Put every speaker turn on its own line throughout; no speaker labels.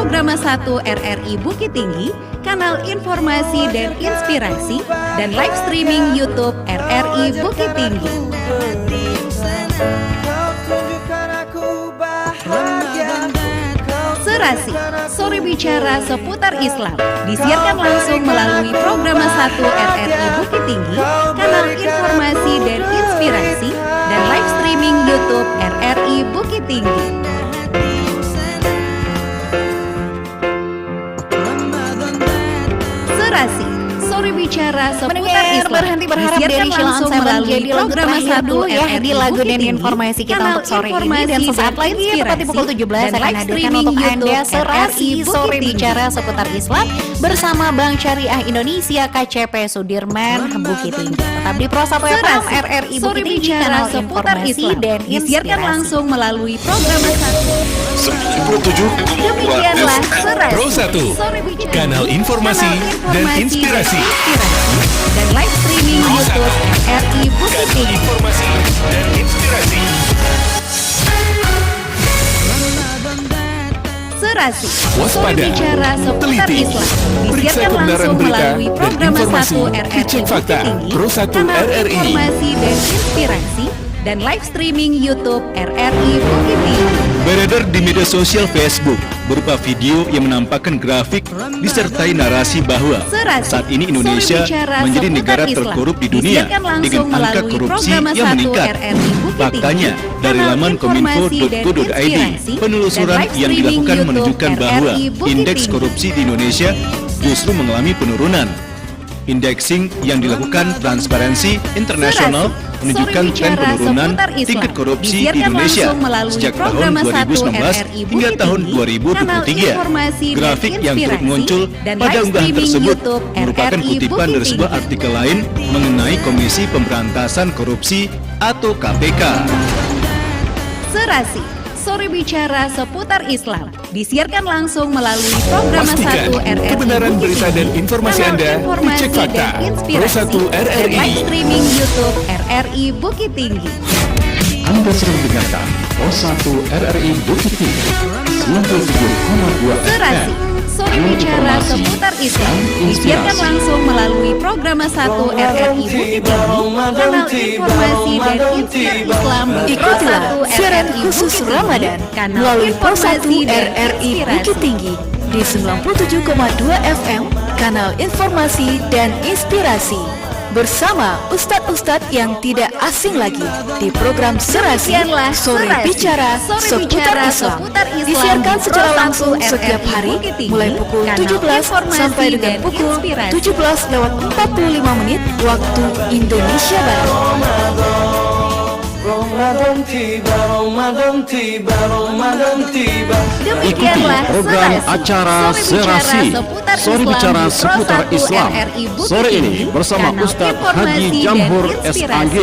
Programa 1 RRI Bukit Tinggi, kanal informasi dan inspirasi, dan live streaming YouTube RRI Bukit Tinggi. Serasi, sore bicara seputar Islam, disiarkan langsung melalui Programa 1 RRI Bukit Tinggi, kanal informasi dan inspirasi, dan live streaming YouTube RRI Bukit Tinggi. Serasi, sore bicara seputar Islam,
berhenti berharap dari
langsung melalui Programa 1
dulu ya
RRI
di lagu
Bukit
dan
Tinggi,
informasi kita
kanal
untuk sore ini,
informasi
dan sesaat
dan
lagi tepat di pukul 17
dan
akan
live
hadirkan
streaming
untuk Anda
YouTube
Serasi
RRI
sore
Bukit Tinggi.
bicara seputar Islam bersama Bank Syariah Indonesia KCP Sudirman Bukit Tinggi. Tetap di Pro 1 FM RRI Bukit Tinggi, kanal informasi dan
disiarkan
inspirasi.
langsung melalui Programa 1.
97,2
Demikianlah Serasi,
Pro 1,
sore bicara,
kanal informasi dan inspirasi.
Dan live streaming
Pro 1,
YouTube RRI Bukit
kanal
Tinggi.
informasi dan inspirasi.
Serasi,
Waspada,
sore bicara seputar
teliti,
Islam,
periksa
disiarkan
kebenaran
langsung
berita
melalui
dan
Programa
informasi,
1 RRI
dicek
Bukit
fakta,
Tinggi,
Pro 1
kanal
RRI.
informasi dan inspirasi, dan live streaming YouTube RRI Bukit Tinggi.
Beredar di media sosial Facebook berupa video yang menampakkan grafik disertai narasi bahwa
Serasi,
saat ini Indonesia
sore bicara
menjadi
seputar
negara
Islam,
terkorup di dunia
disiarkan langsung
dengan angka
melalui
korupsi
Programa
yang
1
meningkat.
RRI Bukit
Faktanya,
Tinggi,
dari
kanal
laman
informasi dan
kominfo.go.id,
inspirasi,
penelusuran
dan live
yang
streaming
dilakukan
YouTube
menunjukkan bahwa
RRI Bukit
indeks
Tinggi.
korupsi di Indonesia justru mengalami penurunan. Indexing yang dilakukan Transparency International
Serasi,
menunjukkan
sore
tren
bicara
penurunan
seputar Islam,
tingkat korupsi di
disiarkan
Indonesia
langsung melalui
sejak tahun
Programa 1
2019
RRI
hingga
Bukit
tahun
Tinggi, kanal
2023.
informasi dan
Grafik yang turut
inspirasi,
muncul
dan
pada
live
unggahan
streaming
tersebut
YouTube
merupakan
RRI
kutipan
Bukit
dari sebuah
Tinggi.
artikel lain mengenai Komisi Pemberantasan Korupsi atau KPK.
Serasi, sore bicara seputar Islam, disiarkan langsung melalui Programa 1
Pastikan
RRI
kebenaran
Bukit
berita
Tinggi,
dan informasi
kanal
Anda
informasi
dicek fakta.
dan
Pro
inspirasi,
1
dan
RRI.
live streaming YouTube RRI Bukit Tinggi.
Anda sedang mendengarkan Pro 1 RRI Bukit Tinggi 97,2
Serasi,
FM.
sore bicara seputar Islam, disiarkan langsung melalui Programa 1 RRI Bukit Tinggi, kanal informasi dan inspirasi Islam di Pro 1
Ikutilah siaran
RRI
khusus
Bukit Tinggi,
Ramadan
kanal
melalui Pro 1
informasi dan
RRI
inspirasi.
Bukit Tinggi di 97,2 FM, kanal informasi dan inspirasi. Bersama Ustadz-Ustadz yang tidak asing lagi di program Serasi,
Demikianlah
sore
Serasi,
bicara
sore
seputar
bicara
Islam.
seputar Islam
Disiarkan
di
secara
Pro 1
langsung setiap
RRI
hari
Bukit Tinggi,
mulai pukul
kanal
17
informasi
sampai dengan
dan
pukul
inspirasi.
17:45 waktu Indonesia Barat.
Demikianlah
program
Serasi,
acara
sore bicara
Serasi,
seputar
sore
Islam
bicara
di Pro
seputar
1
Islam.
RRI Bukit
Sore ini
Tinggi,
bersama
kanal
Ustadz
informasi
Haji
dan
Jamhur
inspirasi.
SAG,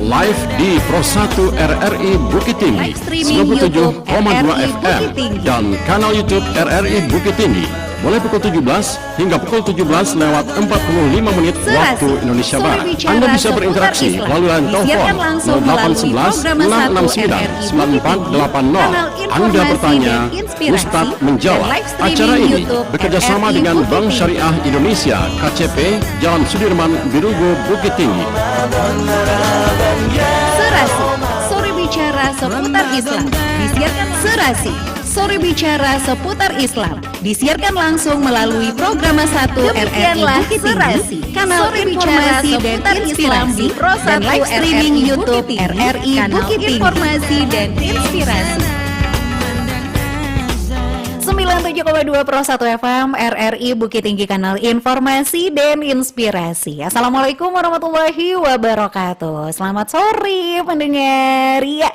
live di Pro 1 RRI Bukit Tinggi
Live streaming YouTube
97,2
RRI
FM
Bukit Tinggi.
dan kanal YouTube RRI Bukit Tinggi. Mulai pukul 17 hingga pukul 17:45
Serasi,
waktu Indonesia
sore
Barat.
bicara
Anda bisa
seputar
berinteraksi
Islam,
melalui line telepon
disiarkan langsung melalui
0811
Programa 1
669
RRI
9480.
kanal
Anda
informasi
bertanya,
dan inspirasi,
Ustadz menjawab.
dan live streaming
Acara ini
YouTube
bekerjasama
RRI
dengan
Bukit
Bank
Tinggi.
Syariah Indonesia KCP Jalan Sudirman Birugo Bukit Tinggi.
Serasi, sore bicara seputar Islam, disiarkan Serasi, sore bicara seputar Islam, disiarkan langsung melalui Programa 1 RRI Bukit Tinggi, kanal informasi dan inspirasi, dan live streaming YouTube RRI Bukit Tinggi. Informasi dan inspirasi.
97,2 Pro 1 FM RRI Bukit Tinggi, kanal informasi dan inspirasi. Assalamualaikum warahmatullahi wabarakatuh. Selamat sore pendengar ya.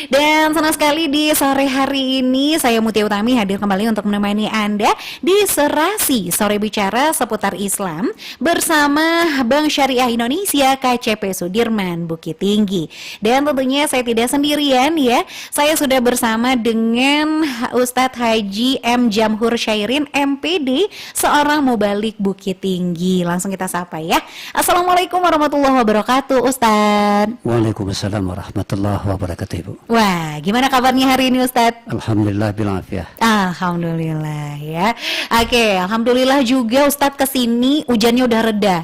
Dan senang sekali di sore hari ini saya Mutia Utami hadir kembali untuk menemani Anda di Serasi, sore bicara seputar Islam bersama Bank Syariah Indonesia KCP Sudirman Bukit Tinggi. Dan tentunya saya tidak sendirian ya. Saya sudah bersama dengan Ustadz Haji M. FM Jamhur Syairin MPD, seorang mubalik Bukit Tinggi. Langsung kita sapa ya. Assalamualaikum warahmatullahi wabarakatuh, Ustadz.
Waalaikumsalam warahmatullahi wabarakatuh, Ibu.
Wah, gimana kabarnya hari ini, Ustadz?
Alhamdulillah bilafiyah.
Alhamdulillah ya. Oke, alhamdulillah juga Ustadz kesini hujannya udah reda.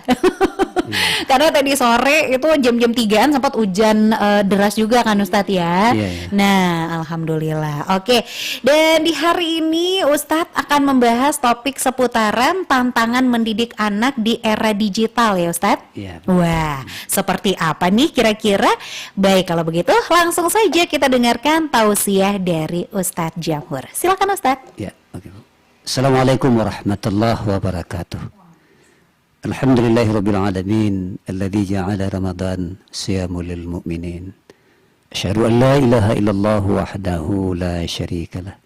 Karena tadi sore itu jam-jam 3-an sempat hujan deras juga kan Ustadz ya.
Iya.
Nah, alhamdulillah. Oke. Dan di hari ini Ustadz akan membahas topik seputaran tantangan mendidik anak di era digital ya Ustadz.
Iya.
Wah, seperti apa nih kira-kira? Baik, kalau begitu langsung saja kita dengarkan tausiah dari Ustadz Jamhur. Silakan Ustadz.
Ya, oke, Bu. Assalamualaikum warahmatullahi wabarakatuh. Alhamdulillahirabbil alamin alladzi ja'ala Ramadan siyamu lil mu'minin. Asyhadu an la ilaha illallah wahdahu la syarikalah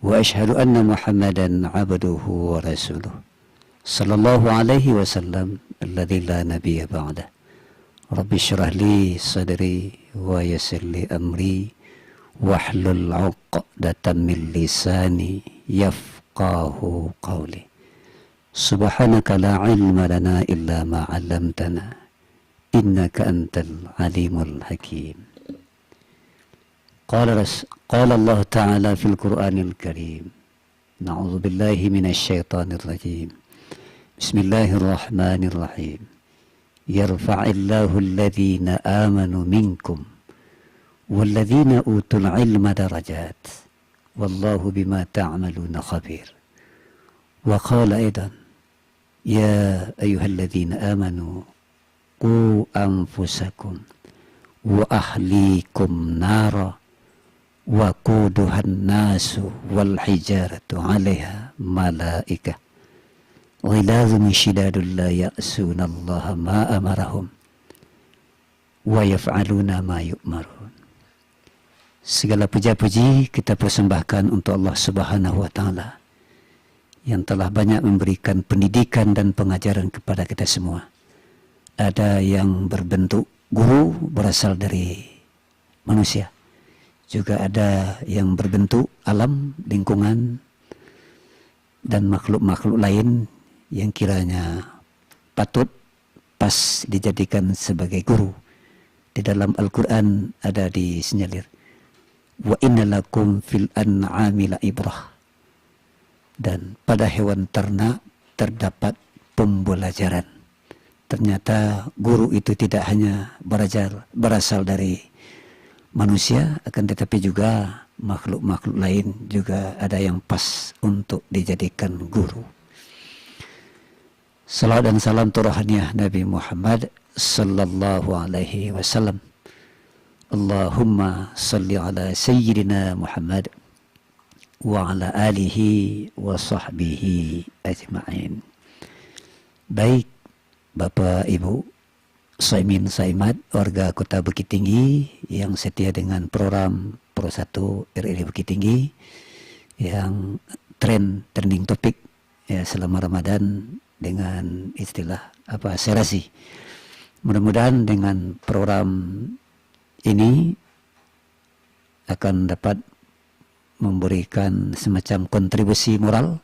wa asyhadu anna Muhammadan 'abduhu wa rasuluh. Sallallahu alaihi wasallam alladzi la nabiyya ba'dah. Rabbi syrah li sadri wa yassir li amri wahlul 'uqdatam min lisani yafqahu qawli. Subhanaka la ilma lana illa ma 'allamtana innaka antal alimul hakim. Qala Allah ta'ala fil Qur'anil Karim. Na'udzu billahi minasy syaithanir rajim. Bismillahirrahmanirrahim. Yarfa'illahu alladhina amanu minkum walladhina utul ilma darajat. Wallahu bima ta'maluna khabir. Wa qala aidan Ya ayyuhalladzina amanu qu anfusakum wa ahlikum nara wa quduhan nasu wal hijaratu 'alaiha malaikah ghilazun shidadul la ya'suna Allah ma amarahum wa yaf'aluna ma yu'marun. Segala puja-puji kita persembahkan untuk Allah Subhanahu wa taala yang telah banyak memberikan pendidikan dan pengajaran kepada kita semua. Ada yang berbentuk guru berasal dari manusia. Juga ada yang berbentuk alam, lingkungan, dan makhluk-makhluk lain yang kiranya patut pas dijadikan sebagai guru. Di dalam Al-Quran ada disinyalir, wa inna lakum fil an'ami la ibrah. Dan pada hewan ternak terdapat pembelajaran. Ternyata guru itu tidak hanya berasal dari manusia, akan tetapi juga makhluk-makhluk lain juga ada yang pas untuk dijadikan guru. Salawat dan salam turuhaniyah Nabi Muhammad sallallahu alaihi wasallam. Allahumma salli ala sayyidina Muhammad wa ala alihi wa sahbihi ajma'in. Baik Bapak Ibu Saimin Saimat warga Kota Bukit Tinggi yang setia dengan program Pro 1 RRI Bukit Tinggi yang trending topik ya selama Ramadan dengan istilah serasi. Mudah-mudahan dengan program ini akan dapat memberikan semacam kontribusi moral,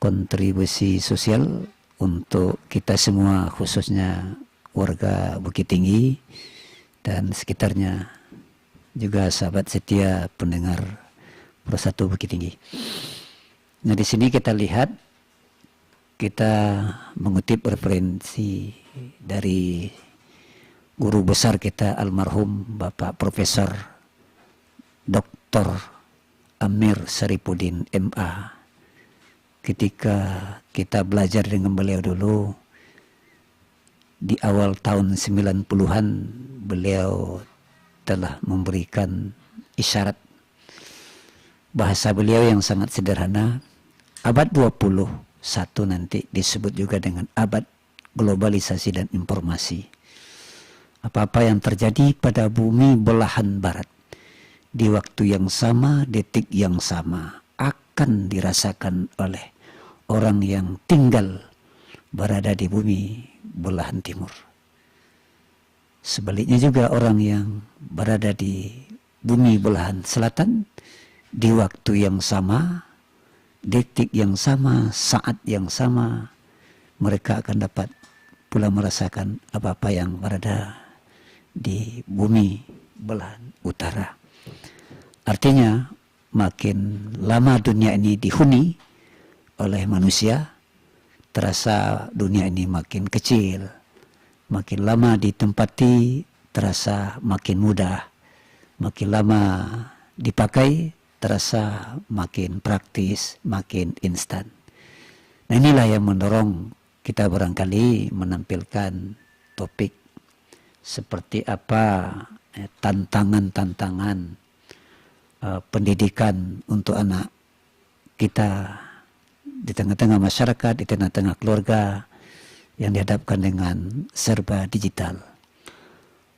kontribusi sosial untuk kita semua, khususnya warga Bukit Tinggi dan sekitarnya, juga sahabat setia pendengar Pro 1 Bukit Tinggi. Nah, di sini kita lihat, kita mengutip referensi dari guru besar kita almarhum Bapak Profesor Dr. Amir Syarifuddin MA. Ketika kita belajar dengan beliau dulu di awal tahun 90-an, beliau telah memberikan isyarat. Bahasa beliau yang sangat sederhana, abad 21 nanti disebut juga dengan abad globalisasi dan informasi. Apa-apa yang terjadi pada bumi belahan barat di waktu yang sama, detik yang sama akan dirasakan oleh orang yang tinggal berada di bumi belahan timur. Sebaliknya juga orang yang berada di bumi belahan selatan di waktu yang sama, detik yang sama, saat yang sama, mereka akan dapat pula merasakan apa-apa yang berada di bumi belahan utara. Artinya makin lama dunia ini dihuni oleh manusia, terasa dunia ini makin kecil. Makin lama ditempati, terasa makin mudah. Makin lama dipakai, terasa makin praktis, makin instan. Nah, inilah yang mendorong kita barangkali menampilkan topik seperti apa tantangan-tantangan pendidikan untuk anak kita di tengah-tengah masyarakat, di tengah-tengah keluarga yang dihadapkan dengan serba digital.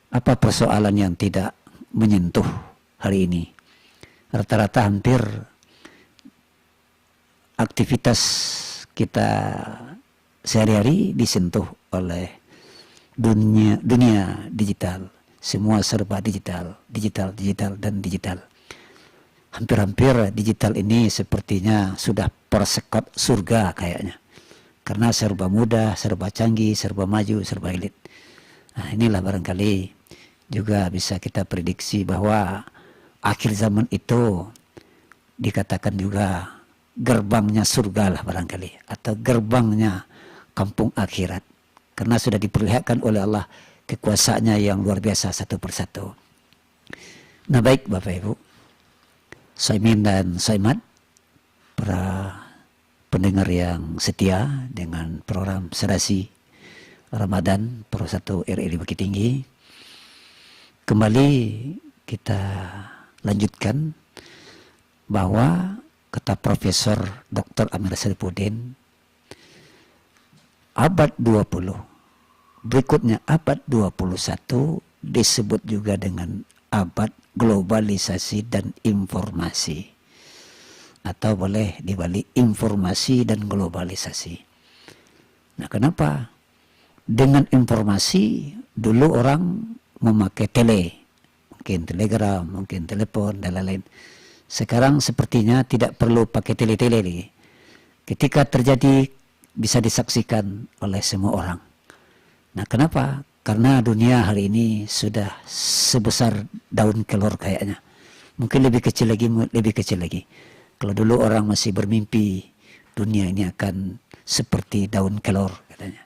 Apa persoalan yang tidak menyentuh hari ini? Rata-rata hampir aktivitas kita sehari-hari disentuh oleh dunia digital. Semua serba digital, dan digital. Hampir-hampir digital ini sepertinya sudah persekot surga kayaknya. Karena serba mudah, serba canggih, serba maju, serba elit. Nah, inilah barangkali juga bisa kita prediksi bahwa akhir zaman itu dikatakan juga gerbangnya surga lah barangkali. Atau gerbangnya kampung akhirat. Karena sudah diperlihatkan oleh Allah kekuasaannya yang luar biasa satu persatu. Nah, baik Bapak Ibu, Soimin dan Soimat, para pendengar yang setia dengan program Serasi Ramadan Pro 1 RRI Bukit Tinggi. Kembali kita lanjutkan bahwa kata Profesor Dr. Amir Syarifuddin, abad 20, berikutnya abad 21 disebut juga dengan abad globalisasi dan informasi, atau boleh dibalik informasi dan globalisasi. Nah, kenapa? Dengan informasi dulu orang memakai mungkin telegram, mungkin telepon dan lain-lain. Sekarang sepertinya tidak perlu pakai tele lagi. Ketika terjadi bisa disaksikan oleh semua orang. Nah, kenapa? Karena dunia hari ini sudah sebesar daun kelor kayaknya. Mungkin lebih kecil lagi. Kalau dulu orang masih bermimpi dunia ini akan seperti daun kelor katanya.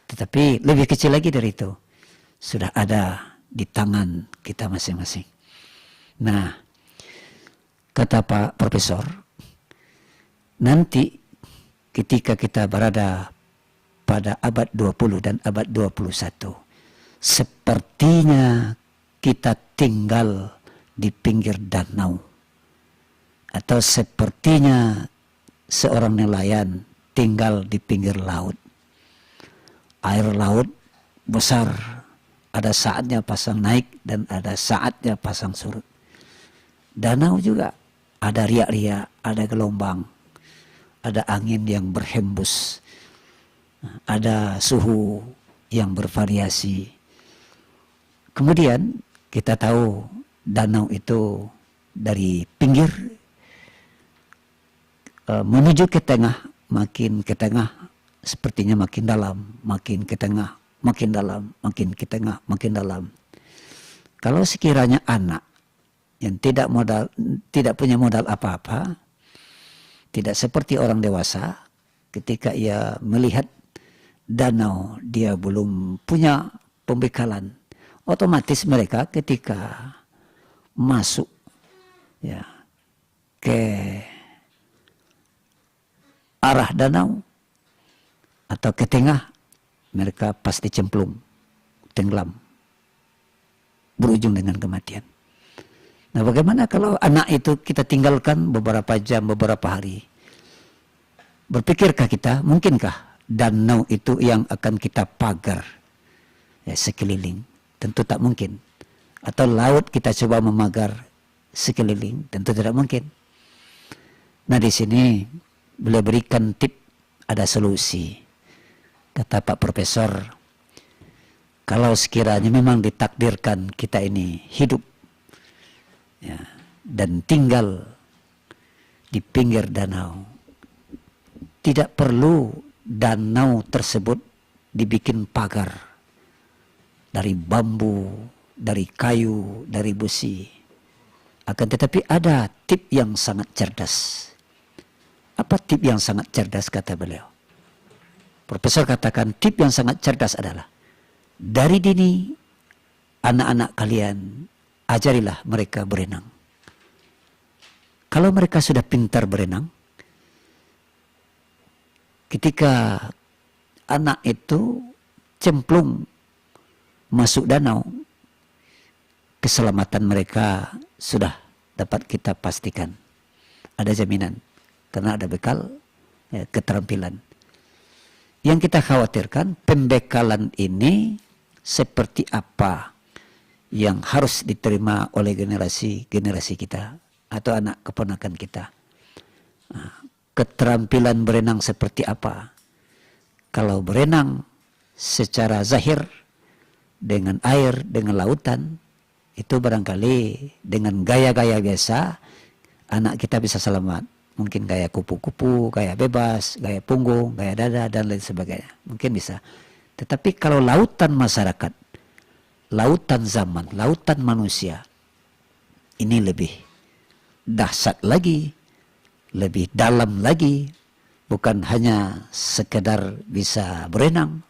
Tetapi lebih kecil lagi dari itu. Sudah ada di tangan kita masing-masing. Nah, kata Pak Profesor, nanti ketika kita berada pada abad 20 dan abad 21, sepertinya kita tinggal di pinggir danau, atau sepertinya seorang nelayan tinggal di pinggir laut. Air laut besar, ada saatnya pasang naik dan ada saatnya pasang surut. Danau juga ada riak-riak, ada gelombang, ada angin yang berhembus, ada suhu yang bervariasi. Kemudian kita tahu danau itu dari pinggir menuju ke tengah, makin ke tengah sepertinya makin dalam, makin ke tengah, makin dalam, makin ke tengah, makin dalam. Kalau sekiranya anak yang tidak punya modal apa-apa, tidak seperti orang dewasa, ketika ia melihat danau dia belum punya pembekalan, otomatis mereka ketika masuk ke arah danau atau ke tengah, mereka pasti cemplung, tenggelam, berujung dengan kematian. Nah, bagaimana kalau anak itu kita tinggalkan beberapa jam, beberapa hari? Berpikirkah kita, mungkinkah danau itu yang akan kita pagar sekeliling? Tentu tak mungkin. Atau laut kita coba memagar sekeliling? Tentu tidak mungkin. Nah, di sini beliau berikan tip, ada solusi. Kata Pak Profesor, kalau sekiranya memang ditakdirkan kita ini hidup dan tinggal di pinggir danau, tidak perlu danau tersebut dibikin pagar dari bambu, dari kayu, dari besi. Akan tetapi ada tip yang sangat cerdas. Apa tip yang sangat cerdas kata beliau? Profesor katakan tip yang sangat cerdas adalah dari dini anak-anak kalian ajarilah mereka berenang. Kalau mereka sudah pintar berenang, ketika anak itu cemplung masuk danau, keselamatan mereka sudah dapat kita pastikan. Ada jaminan karena ada bekal, keterampilan. Yang kita khawatirkan pembekalan ini seperti apa yang harus diterima oleh generasi kita atau anak keponakan kita. Keterampilan berenang seperti apa? Kalau berenang secara zahir dengan air, dengan lautan, itu barangkali dengan gaya-gaya biasa anak kita bisa selamat. Mungkin gaya kupu-kupu, gaya bebas, gaya punggung, gaya dada, dan lain sebagainya. Mungkin bisa. Tetapi kalau lautan masyarakat, lautan zaman, lautan manusia, ini lebih dahsyat lagi, lebih dalam lagi. Bukan hanya sekedar bisa berenang,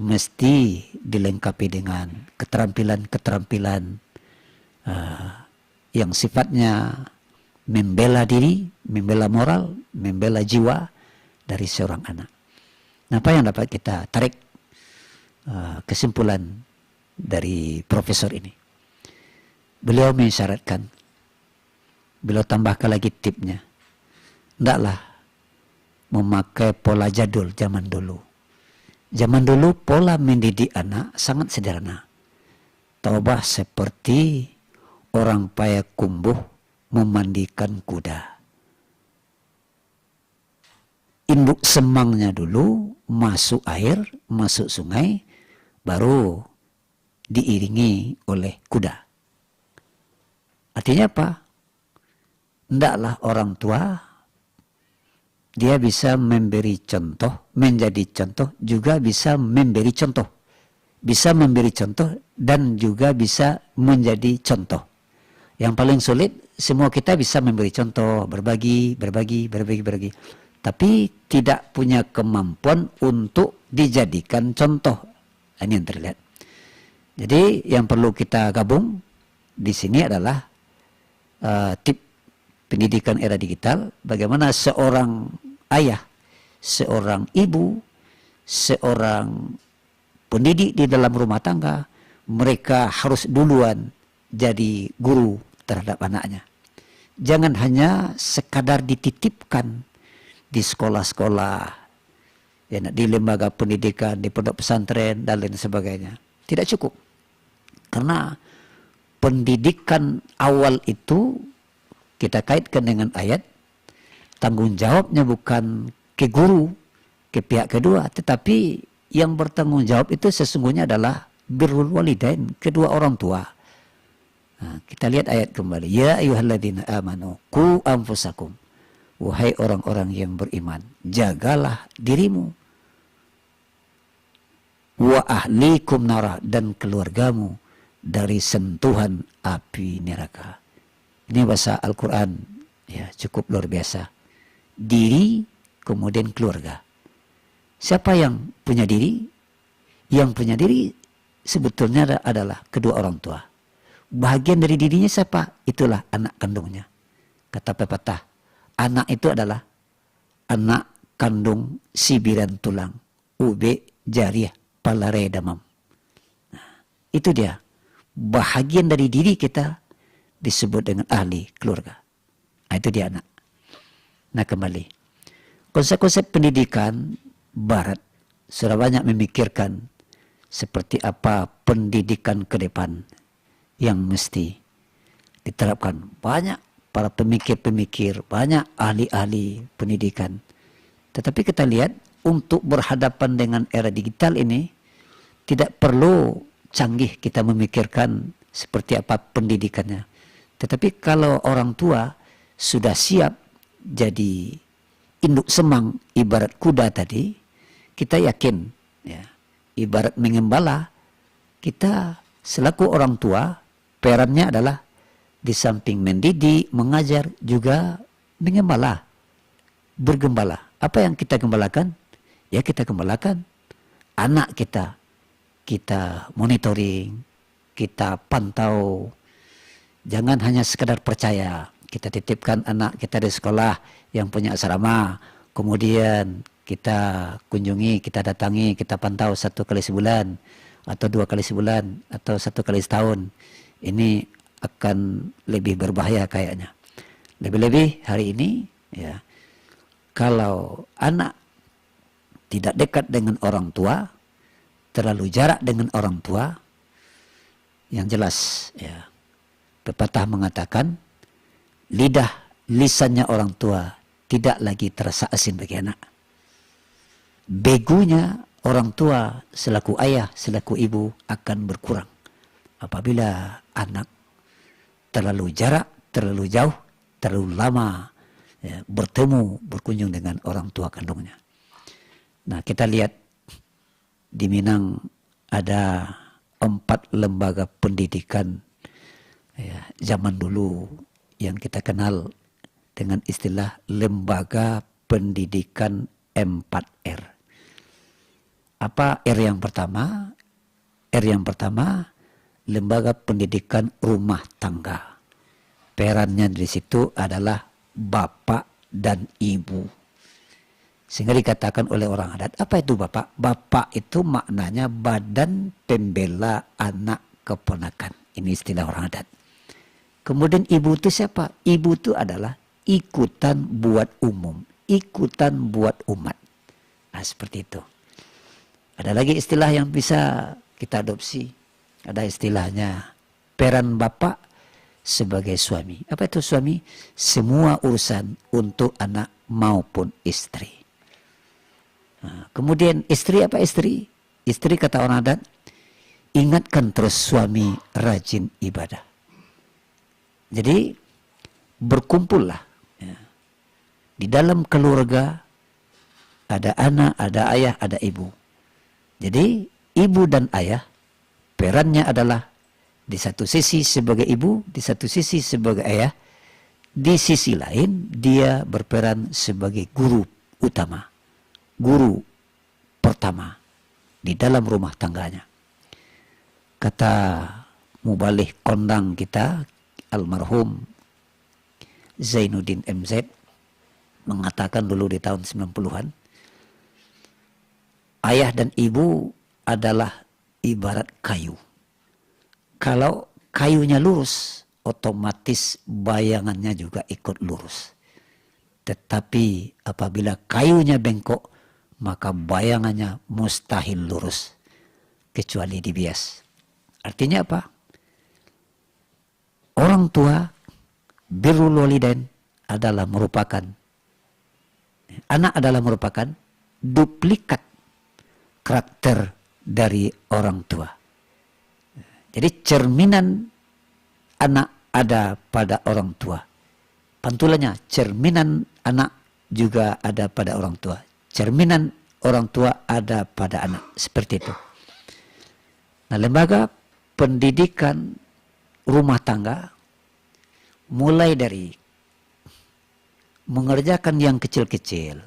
mesti dilengkapi dengan keterampilan-keterampilan yang sifatnya membela diri, membela moral, membela jiwa dari seorang anak. Nah, apa yang dapat kita tarik kesimpulan dari profesor ini? Beliau mensyaratkan, beliau tambahkan lagi tipnya, hendaklah memakai pola jadul zaman dulu. Zaman dulu pola mendidik anak sangat sederhana. Taubah seperti orang Payakumbuh memandikan kuda. Induk semangnya dulu masuk air, masuk sungai, baru diiringi oleh kuda. Artinya apa? Hendaklah orang tua dia bisa memberi contoh, menjadi contoh, juga bisa memberi contoh. Bisa memberi contoh dan juga bisa menjadi contoh. Yang paling sulit, semua kita bisa memberi contoh, berbagi. Tapi tidak punya kemampuan untuk dijadikan contoh. Ini yang terlihat. Jadi yang perlu kita gabung di sini adalah tip pendidikan era digital. Bagaimana seorang ayah, seorang ibu, seorang pendidik di dalam rumah tangga, mereka harus duluan jadi guru terhadap anaknya. Jangan hanya sekadar dititipkan di sekolah-sekolah, ya, di lembaga pendidikan, di pondok pesantren, dan lain sebagainya. Tidak cukup. Karena pendidikan awal itu kita kaitkan dengan ayat, tanggung jawabnya bukan ke guru, ke pihak kedua, tetapi yang bertanggung jawab itu sesungguhnya adalah birrul walidain, kedua orang tua. Nah, kita lihat ayat kembali. Ya ayyuhalladzina amanu qu anfusakum. Wahai orang-orang yang beriman, jagalah dirimu. Wa ahlikum nara, dan keluargamu dari sentuhan api neraka. Ini bahasa Al-Quran, ya, cukup luar biasa. Diri, kemudian keluarga. Siapa yang punya diri? Yang punya diri sebetulnya adalah kedua orang tua. Bahagian dari dirinya siapa? Itulah anak kandungnya. Kata pepatah, anak itu adalah anak kandung sibiran tulang, ube jariah palare damam. Nah, itu dia. Bahagian dari diri kita disebut dengan ahli keluarga. Nah, itu dia anak. Nah, kembali. Konsep-konsep pendidikan Barat sudah banyak memikirkan seperti apa pendidikan ke depan yang mesti diterapkan. Banyak para pemikir-pemikir, banyak ahli-ahli pendidikan. Tetapi kita lihat untuk berhadapan dengan era digital ini tidak perlu canggih kita memikirkan seperti apa pendidikannya. Tetapi kalau orang tua sudah siap jadi induk semang ibarat kuda tadi, kita yakin ya, ibarat mengembala, kita selaku orang tua perannya adalah di samping mendidik, mengajar, juga mengembala, bergembala. Apa yang kita gembalakan? Ya kita gembalakan anak kita. Kita monitoring, kita pantau. Jangan hanya sekedar percaya. Kita titipkan anak kita di sekolah yang punya asrama. Kemudian kita kunjungi, kita datangi, kita pantau 1 kali sebulan. Atau 2 kali sebulan. Atau 1 kali setahun. Ini akan lebih berbahaya kayaknya. Lebih-lebih hari ini, ya, kalau anak tidak dekat dengan orang tua, terlalu jarak dengan orang tua, yang jelas ya, pepatah mengatakan lisannya orang tua tidak lagi terasa asin bagi anak. Begunya orang tua selaku ayah, selaku ibu akan berkurang apabila anak terlalu jarak, terlalu jauh, terlalu lama ya, bertemu, berkunjung dengan orang tua kandungnya. Nah, kita lihat di Minang ada 4 lembaga pendidikan ya, zaman dulu yang kita kenal dengan istilah lembaga pendidikan 4R. Apa R yang pertama? R yang pertama, lembaga pendidikan rumah tangga. Perannya di situ adalah bapak dan ibu. Sehingga dikatakan oleh orang adat, apa itu bapak? Bapak itu maknanya badan pembela anak keponakan. Ini istilah orang adat. Kemudian ibu itu siapa? Ibu itu adalah ikutan buat umum, ikutan buat umat. Nah, seperti itu. Ada lagi istilah yang bisa kita adopsi. Ada istilahnya peran bapak sebagai suami. Apa itu suami? Semua urusan untuk anak maupun istri. Nah, kemudian istri apa istri? Istri kata orang adat, ingatkan terus suami rajin ibadah. Jadi berkumpullah ya. Di dalam keluarga ada anak, ada ayah, ada ibu. Jadi ibu dan ayah perannya adalah di satu sisi sebagai ibu, di satu sisi sebagai ayah, di sisi lain dia berperan sebagai guru utama. Guru pertama di dalam rumah tangganya. Kata mubalih kondang kita, almarhum Zainuddin MZ, mengatakan dulu di tahun 90-an, ayah dan ibu adalah ibarat kayu. Kalau kayunya lurus, otomatis bayangannya juga ikut lurus. Tetapi apabila kayunya bengkok, maka bayangannya mustahil lurus kecuali dibias. Artinya apa? Orang tua birrul walidain adalah merupakan, anak adalah merupakan duplikat karakter dari orang tua. Jadi cerminan anak ada pada orang tua. Pantulannya, cerminan anak juga ada pada orang tua. Cerminan orang tua ada pada anak. Seperti itu. Nah, lembaga pendidikan rumah tangga mulai dari mengerjakan yang kecil-kecil.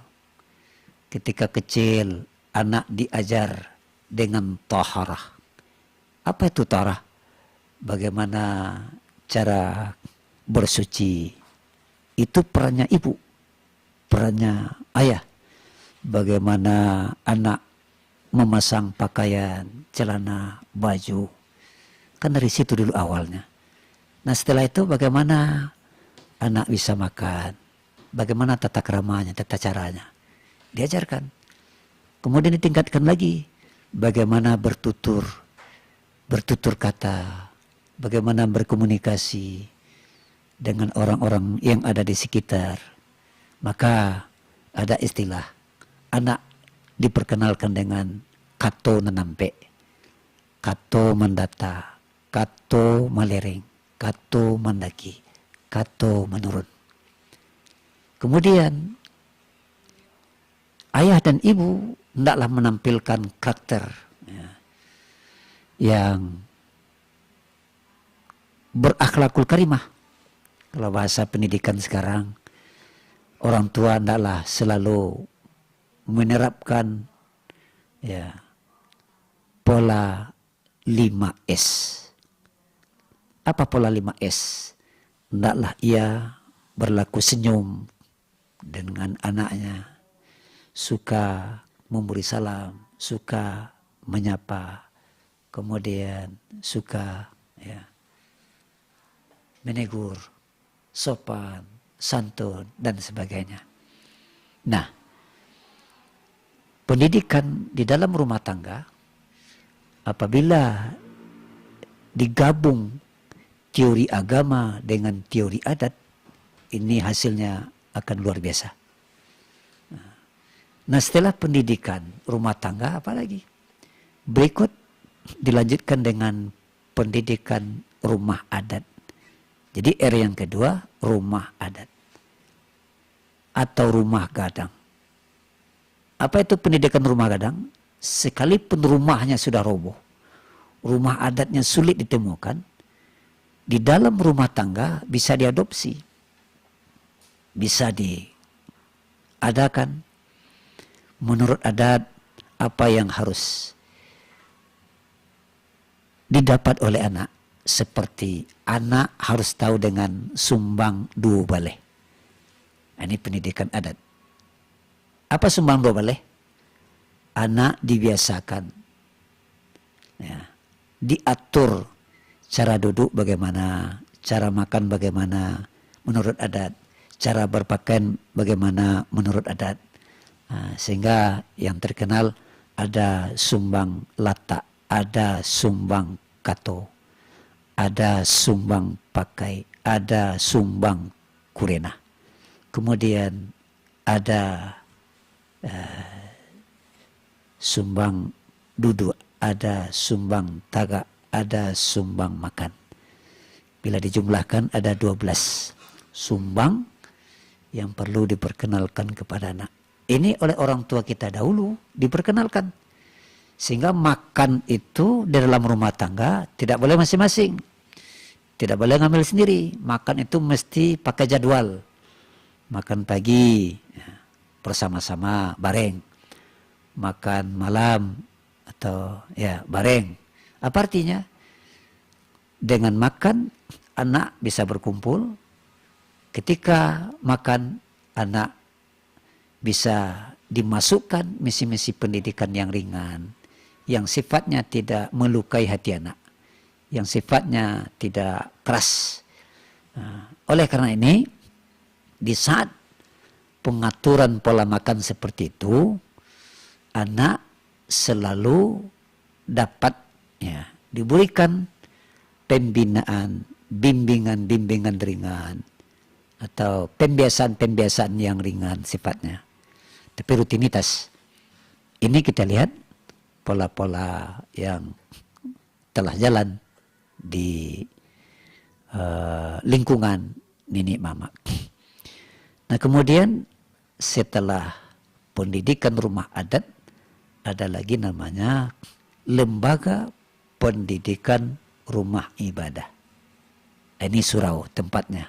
Ketika kecil, anak diajar dengan taharah. Apa itu taharah? Bagaimana cara bersuci. Itu perannya ibu, perannya ayah. Bagaimana anak memasang pakaian, celana, baju. Kan dari situ dulu awalnya. Nah, setelah itu bagaimana anak bisa makan. Bagaimana tata keramanya, tata caranya. Diajarkan. Kemudian ditingkatkan lagi. Bagaimana bertutur kata. Bagaimana berkomunikasi dengan orang-orang yang ada di sekitar. Maka ada istilah. Anak diperkenalkan dengan kato nanampe, kato mendata, kato malereng, kato mendaki, kato menurun. Kemudian dan ibu hendaklah menampilkan karakter ya, yang berakhlakul karimah. Kalau bahasa pendidikan sekarang, orang tua hendaklah selalu menerapkan ya pola 5S. Apa pola 5S? Hendaklah ia berlaku senyum dengan anaknya, suka memberi salam, suka menyapa, kemudian suka ya menegur, sopan, santun, dan sebagainya. Nah, pendidikan di dalam rumah tangga apabila digabung teori agama dengan teori adat, ini hasilnya akan luar biasa. Nah, setelah pendidikan rumah tangga apalagi? Berikut dilanjutkan dengan pendidikan rumah adat. Jadi R yang kedua, rumah adat atau rumah gadang. Apa itu pendidikan rumah gadang? Sekalipun rumahnya sudah roboh, rumah adatnya sulit ditemukan, di dalam rumah tangga bisa diadopsi, bisa diadakan menurut adat apa yang harus didapat oleh anak. Seperti anak harus tahu dengan sumbang dua baleh. Ini pendidikan adat. Apa sumbang dua baleh? Anak dibiasakan, ya, diatur cara duduk bagaimana, cara makan bagaimana menurut adat, cara berpakaian bagaimana menurut adat. Nah, sehingga yang terkenal ada sumbang lata, ada sumbang kato, ada sumbang pakai, ada sumbang kurena. Kemudian ada sumbang duduk, ada sumbang tagak, ada sumbang makan. Bila dijumlahkan ada 12 sumbang yang perlu diperkenalkan kepada anak. Ini oleh orang tua kita dahulu diperkenalkan. Sehingga makan itu di dalam rumah tangga tidak boleh masing-masing. Tidak boleh ngambil sendiri. Makan itu mesti pakai jadwal. Makan pagi ya, bersama-sama bareng. Makan malam atau ya bareng. Apa artinya? Dengan makan anak bisa berkumpul. Ketika makan anak bisa dimasukkan misi-misi pendidikan yang ringan, yang sifatnya tidak melukai hati anak, yang sifatnya tidak keras. Nah, oleh karena ini, di saat pengaturan pola makan seperti itu, anak selalu dapat ya, diberikan pembinaan, bimbingan-bimbingan ringan, atau pembiasaan-pembiasaan yang ringan sifatnya. Tapi rutinitas. Ini kita lihat pola-pola yang telah jalan di lingkungan nenek mama. Nah, kemudian setelah pendidikan rumah adat, ada lagi namanya lembaga pendidikan rumah ibadah. Ini surau tempatnya.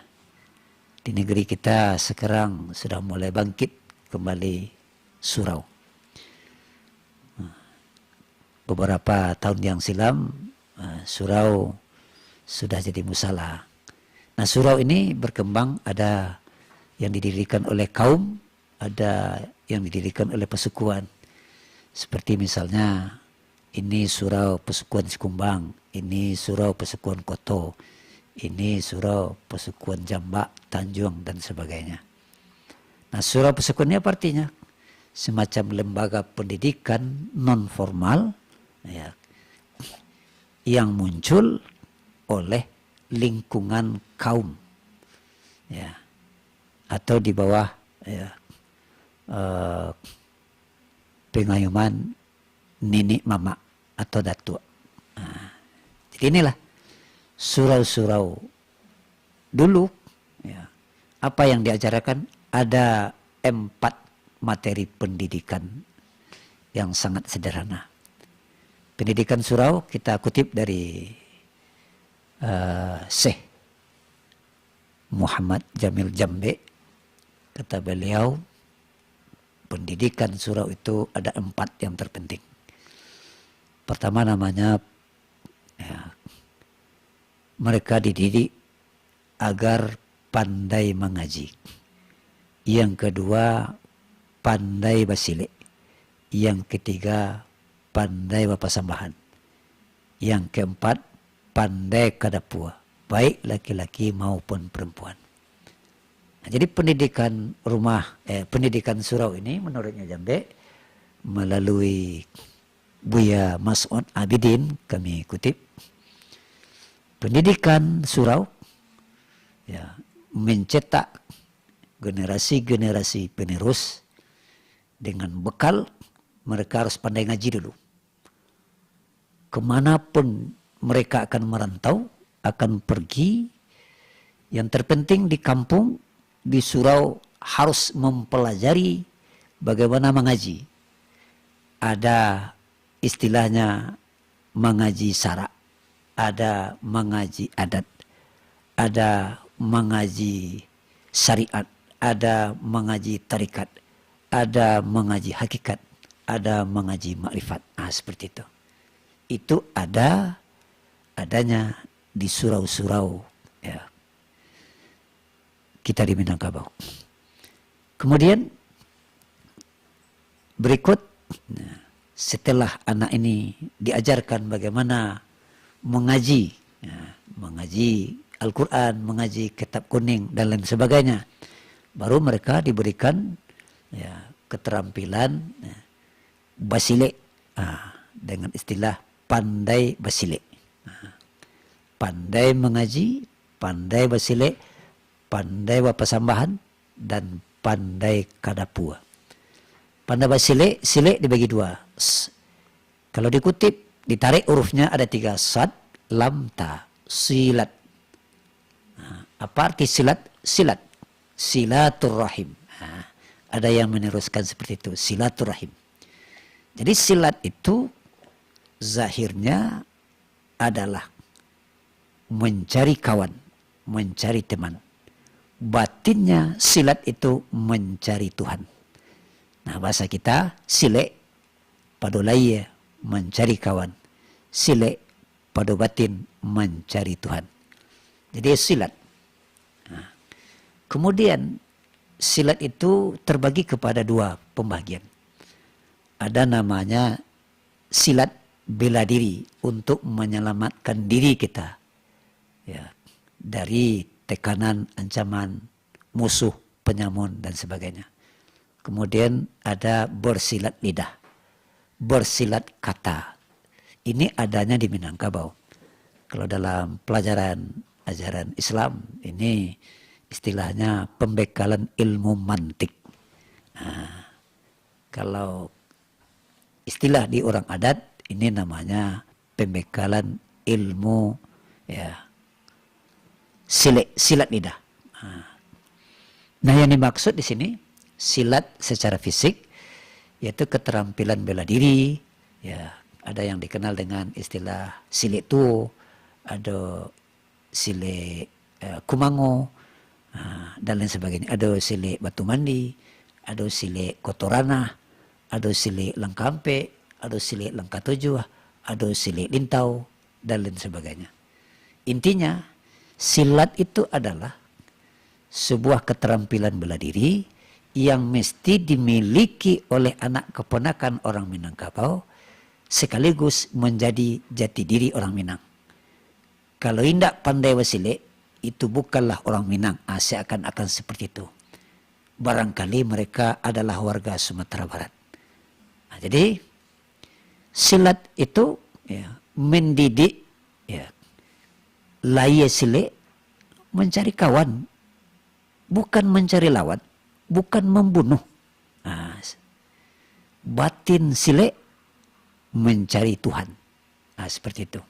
Di negeri kita sekarang sudah mulai bangkit kembali surau. Beberapa tahun yang silam surau sudah jadi musala. Nah, surau ini berkembang, ada yang didirikan oleh kaum, ada yang didirikan oleh pesukuan. Seperti misalnya ini surau pesukuan Sikumbang, ini surau pesukuan Koto, ini surau pesukuan Jambak, Tanjung, dan sebagainya. Nah, surau pesukuan ini apa artinya? Semacam lembaga pendidikan non formal ya, yang muncul oleh lingkungan kaum ya, atau di bawah ya, pengayuman nenek mama atau datuk. Nah, jadi inilah surau-surau dulu ya. Apa yang diajarkan? Ada 4 materi pendidikan yang sangat sederhana. Pendidikan surau kita kutip dari Syekh Muhammad Jamil Jambe. Kata beliau, pendidikan surau itu ada 4 yang terpenting. Pertama namanya mereka dididik agar pandai mengaji. Yang kedua, pandai basilek. Yang ketiga, pandai bapasambahan. Yang keempat, pandai kadapua, baik laki-laki maupun perempuan. Nah, jadi pendidikan pendidikan surau ini menurutnya Jambe melalui Buya Mas'ud Abidin, kami kutip, pendidikan surau mencetak generasi-generasi penerus dengan bekal mereka harus pandai ngaji dulu. Kemanapun mereka akan merantau, akan pergi, yang terpenting di kampung, di surau harus mempelajari bagaimana mengaji. Ada istilahnya mengaji syarak, ada mengaji adat, ada mengaji syariat, ada mengaji tarikat, ada mengaji hakikat, ada mengaji makrifat. Seperti itu. Itu adanya di surau-surau kita di Minangkabau. Kemudian berikut, setelah anak ini diajarkan bagaimana mengaji, mengaji Al-Quran, mengaji kitab kuning dan lain sebagainya, baru mereka diberikan keterampilan basilek, dengan istilah pandai basilek. Pandai mengaji, pandai basilek, pandai bapasambahan, dan pandai kadapua. Pandai basilek, silek dibagi 2. Kalau dikutip, ditarik hurufnya ada 3, sad, lam, ta, silat. Apa arti silat? Silat, silaturrahim. Ada yang meneruskan seperti itu, silaturrahim. Jadi silat itu zahirnya adalah mencari kawan, mencari teman. Batinnya silat itu mencari Tuhan. Nah, bahasa kita silek padolaya mencari kawan, silek pada batin mencari Tuhan. Jadi silat. Nah, kemudian silat itu terbagi kepada 2 pembagian. Ada namanya silat bela diri untuk menyelamatkan diri kita dari tekanan, ancaman, musuh, penyamun dan sebagainya. Kemudian ada bersilat lidah, bersilat kata. Ini adanya di Minangkabau. Kalau dalam pelajaran ajaran Islam, ini istilahnya pembekalan ilmu mantik. Nah, kalau istilah di orang adat, ini namanya pembekalan ilmu silat lidah. Nah, yang dimaksud di sini silat secara fisik, yaitu keterampilan bela diri. Ada yang dikenal dengan istilah silet tuo, ada silet kumango, dan lain sebagainya. Ada silet batu mandi, ada silet kotorana, ada silet langkampe, ada silet langka tujuh, ada silet lintau, dan lain sebagainya. Intinya, silat itu adalah sebuah keterampilan bela diri yang mesti dimiliki oleh anak keponakan orang Minangkabau, sekaligus menjadi jati diri orang Minang. Kalau tidak pandai basilek, itu bukanlah orang Minang. Seakan-akan seperti itu. Barangkali mereka adalah warga Sumatera Barat. Nah, jadi silat itu mendidik laya silek mencari kawan, bukan mencari lawan, bukan membunuh. Batin silek mencari Tuhan. Seperti itu.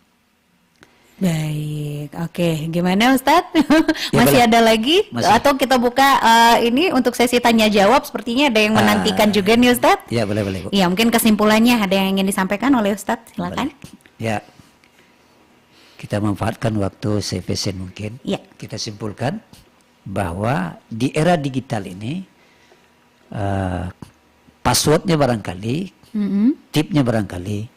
Baik, oke. Gimana Ustadz?
Ya,
Masih
boleh.
ada lagi?
Masih.
Atau kita buka ini untuk sesi tanya jawab? Sepertinya ada yang menantikan juga nih Ustadz.
Ya, boleh Bu.
Iya, mungkin kesimpulannya ada yang ingin disampaikan oleh Ustadz. Silakan.
Ya, kita manfaatkan waktu sefisien mungkin.
Ya.
Kita simpulkan bahwa di era digital ini passwordnya barangkali, tipnya barangkali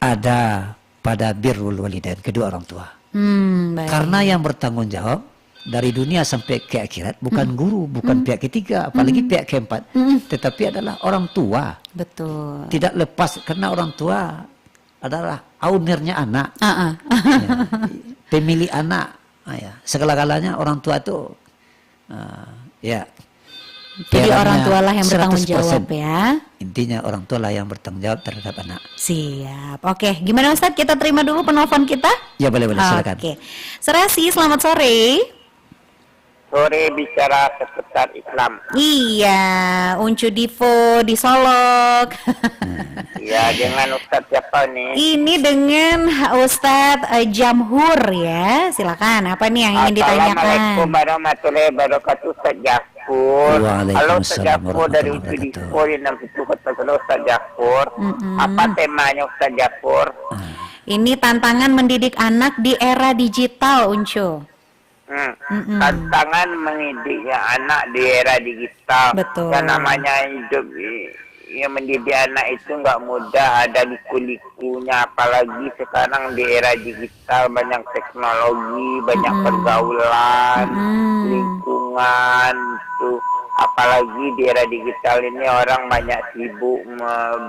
ada pada birrul walidain, kedua orang tua.
Baik.
Karena yang bertanggung jawab dari dunia sampai ke akhirat bukan guru, bukan pihak ketiga, apalagi pihak keempat, tetapi adalah orang tua.
Betul.
Tidak lepas karena orang tua adalah ownernya anak, ya, pemilik anak, ya. Segala-galanya orang tua itu, ya.
Jadi
Perannya
orang tua lah yang bertanggung
100%.
jawab ya.
Intinya orang tua lah yang bertanggung jawab terhadap anak.
Siap. Oke, gimana Ustadz? Kita terima dulu penelpon kita.
Ya boleh silakan.
Oke. Serasi, selamat sore.
Sore bicara seputar Islam.
Iya, Uncu Divo di Solok.
Ya, dengan Ustadz siapa nih?
Ini dengan Ustadz Jamhur ya. Silakan. Apa nih yang ingin ditanyakan?
Assalamualaikum warahmatullahi wabarakatuh. Ustaz Jafur. Halo Ustaz Jafur dari Uncu Divo di 67 Kota Solo. Ustaz Jafur. Apa temanya Ustaz Jafur?
Ini tantangan mendidik anak di era digital, Uncu.
Tantangan mendidiknya anak di era digital.
Betul.
Yang namanya hidup yang mendidik anak itu nggak mudah, ada liku-likunya, apalagi sekarang di era digital banyak teknologi, banyak pergaulan, lingkungan itu. Apalagi di era digital ini orang banyak sibuk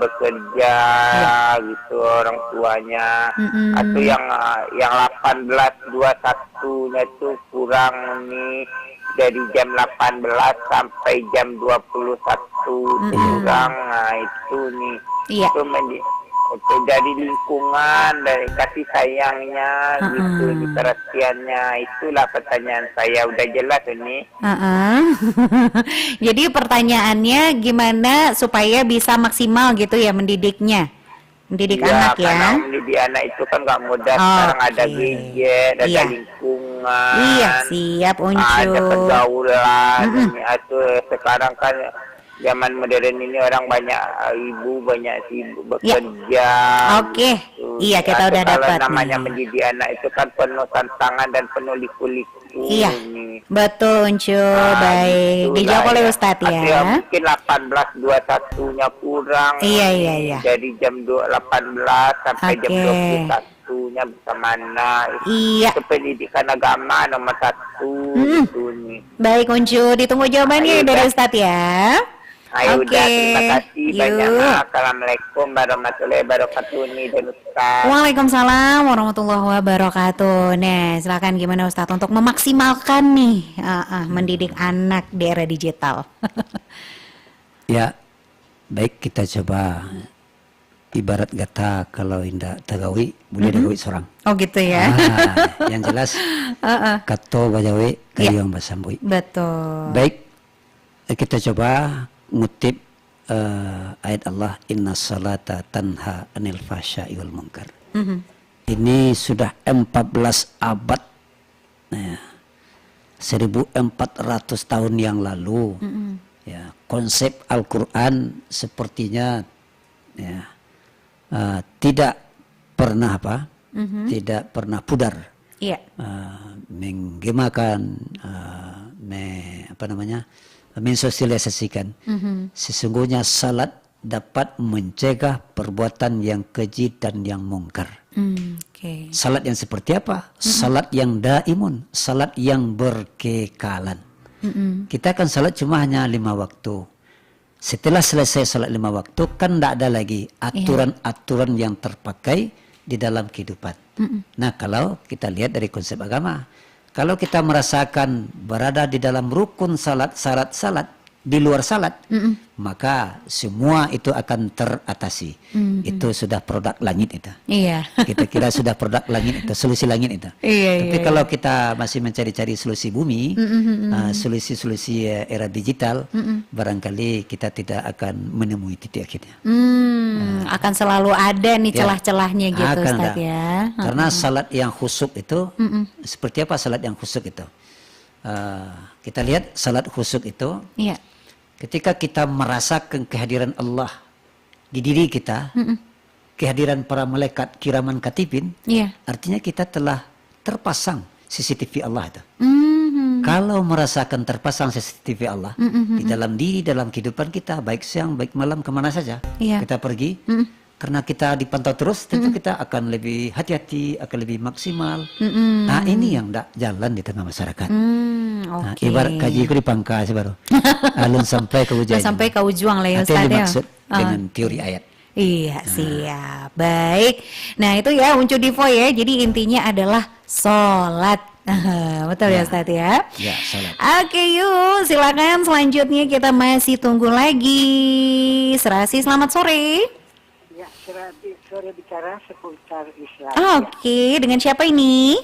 bekerja gitu orang tuanya, atau yang 18-21-nya itu kurang nih, dari jam 18 sampai jam 21 kurang, nah itu nih.
Iya.
Itu dari lingkungan, dari kasih sayangnya, gitu, di perhatiannya. Itulah pertanyaan saya. Udah jelas ini.
Jadi pertanyaannya gimana supaya bisa maksimal gitu ya mendidiknya, mendidik anak ya?
Karena mendidik anak itu kan nggak mudah. Sekarang ada gadget, ada lingkungan.
Iya, siap Uncu.
Ada pergaulan. Atau sekarang kan zaman modern ini orang banyak ibu banyak sibuk bekerja.
Oke.
Gitu.
Iya, kita udah
kalau
dapat
namanya
nih.
mendidik anak itu kan penuh tantangan dan penuh liku-liku.
Iya.
Nih.
Betul Uncu. Baik.
Itulah
Dijawab oleh
ya.
Ustadz
Atau
ya.
mungkin 18-21-nya kurang.
Iya.
Dari jam 18 sampai jam
Oke.
21-nya bisa mana.
Iya.
Itu pendidikan agama nomor 1 itu nih.
Baik Uncu, ditunggu jawabannya
Ayo,
dari
udah.
Ustadz ya.
Ayo
Oke.
udah, terima kasih banyak.
Yuk.
Assalamualaikum warahmatullahi wabarakatuh nih dan Ustaz.
Waalaikumsalam warahmatullahi wabarakatuh. Nah, silakan gimana Ustadz untuk memaksimalkan nih mendidik anak di era digital.
Ya, baik kita coba ibarat kata kalau indah tagawi boleh tagawi seorang.
Oh gitu ya.
Yang jelas kato bajawi kayong basambui.
Betul.
Baik, kita coba ngutip ayat Allah, inna salata tanha anil fahsya'i wal munkar. Ini sudah 14 abad, 1400 tahun yang lalu. Ya, konsep Al-Quran sepertinya ya, tidak pernah tidak pernah pudar.
Iya.
Menggemakan, mensosialisasikan. Sesungguhnya salat dapat mencegah perbuatan yang keji dan yang mungkar.
Oke.
Salat yang seperti apa? Salat yang daimun, salat yang berkekalan. Kita kan salat cuma hanya 5 waktu. Setelah selesai salat 5 waktu kan tidak ada lagi aturan-aturan yang terpakai di dalam kehidupan. Nah, kalau kita lihat dari konsep agama, kalau kita merasakan berada di dalam rukun salat, syarat salat, di luar salat, maka semua itu akan teratasi. Itu sudah produk langit itu.
Iya.
Kita kira sudah produk langit itu, solusi langit itu. Tapi kalau kita masih mencari-cari solusi bumi, solusi-solusi era digital, barangkali kita tidak akan menemui titik akhirnya.
Akan selalu ada nih
Ya,
celah-celahnya gitu
akan
Ustaz
ada.
ya.
Karena salat yang khusyuk itu seperti apa salat yang khusyuk itu? Kita lihat salat khusyuk itu
Iya.
ketika kita merasakan kehadiran Allah di diri kita, kehadiran para malaikat kiraman katibin,
Iya.
artinya kita telah terpasang CCTV Allah itu.
Mhm.
Kalau merasakan terpasang CCTV Allah di dalam diri, dalam kehidupan kita, baik siang, baik malam, kemana saja
Iya.
kita pergi, karena kita dipantau terus, tentu kita akan lebih hati-hati, akan lebih maksimal. Nah, ini yang tidak jalan di tengah masyarakat. Nah,
Oke.
ibarat kaji ku di Pangkas baru, alun sampai ke
Udah
Ujung.
sampai ke ujung lah ya
Itu
Ustaz
yang
ya.
dimaksud dengan teori ayat.
Iya, siap. Baik. Nah, itu ya Uncu Divo ya. Jadi intinya adalah sholat. Betul ya Ustaz ya.
Ya, salat.
Oke, yuk silakan selanjutnya kita masih tunggu lagi. Serasi, selamat sore.
Ya, sore bicara seputar Islam.
Oke, dengan siapa ini?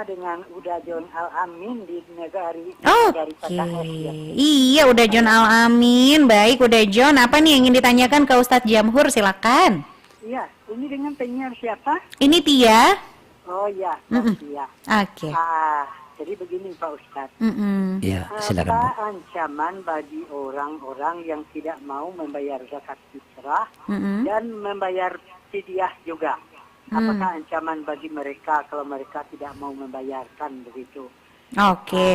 Dengan Uda John Al-Amin di Negari dari
Oke.
PKS ya.
Iya, udah John Al-Amin. Baik, udah John. Apa nih yang ingin ditanyakan ke Ustadz Jamhur? Silakan.
Iya, ini dengan penyiar siapa?
Ini Tia.
Oh iya, Pak Tia.
Oke.
Jadi begini Pak Ustadz.
Ya, silakan Bu.
Apa ancaman bagi orang-orang yang tidak mau membayar zakat fitrah dan membayar fidyah juga? Apakah ancaman bagi mereka kalau mereka tidak mau membayarkan begitu?
Oke.